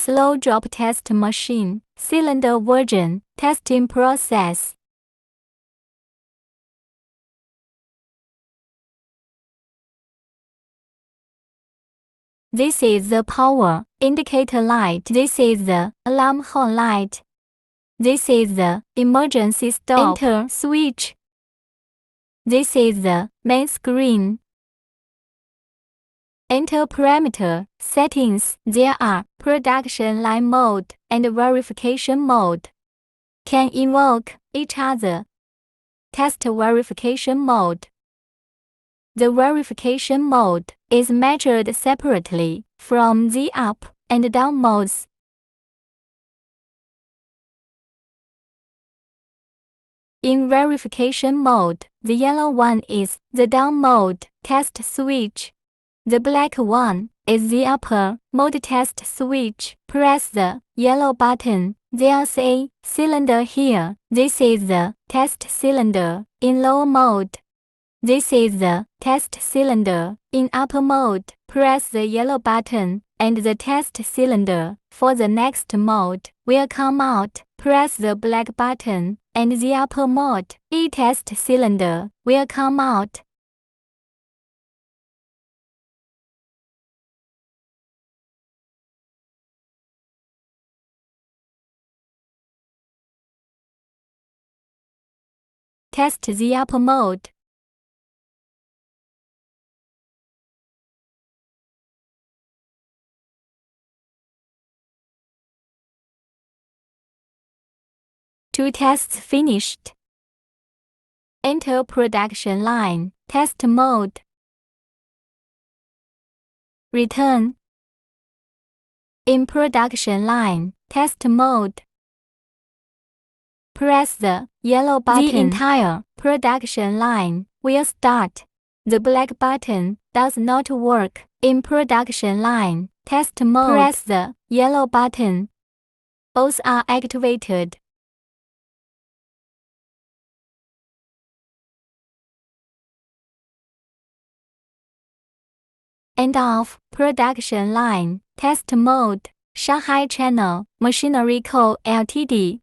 slow drop test machine, cylinder version, testing process. This is the power indicator light. This is the alarm horn light. This is the emergency stop enter switch. This is the main screen. Enter parameter settings. There are production line mode and verification mode. Can invoke each other. Test verification mode. The verification mode is measured separately from the up and down modes. In verification mode, the yellow one is the down mode test switch. The black one is the upper mode test switch. Press the yellow button. There's a cylinder here. This is the test cylinder in low mode. This is the test cylinder in upper mode. Press the yellow button and the test cylinder for the next mode will come out. Press the black button and the upper mode test cylinder will come out. Test the upper mode. Two tests finished. Enter production line, test mode. Return. In production line, test mode. Press the yellow button. The entire production line will start. The black button does not work. In production line, test mode. Press the yellow button. Both are activated. End of production line, test mode, Shanghai Chanho, Machinery Co. Ltd.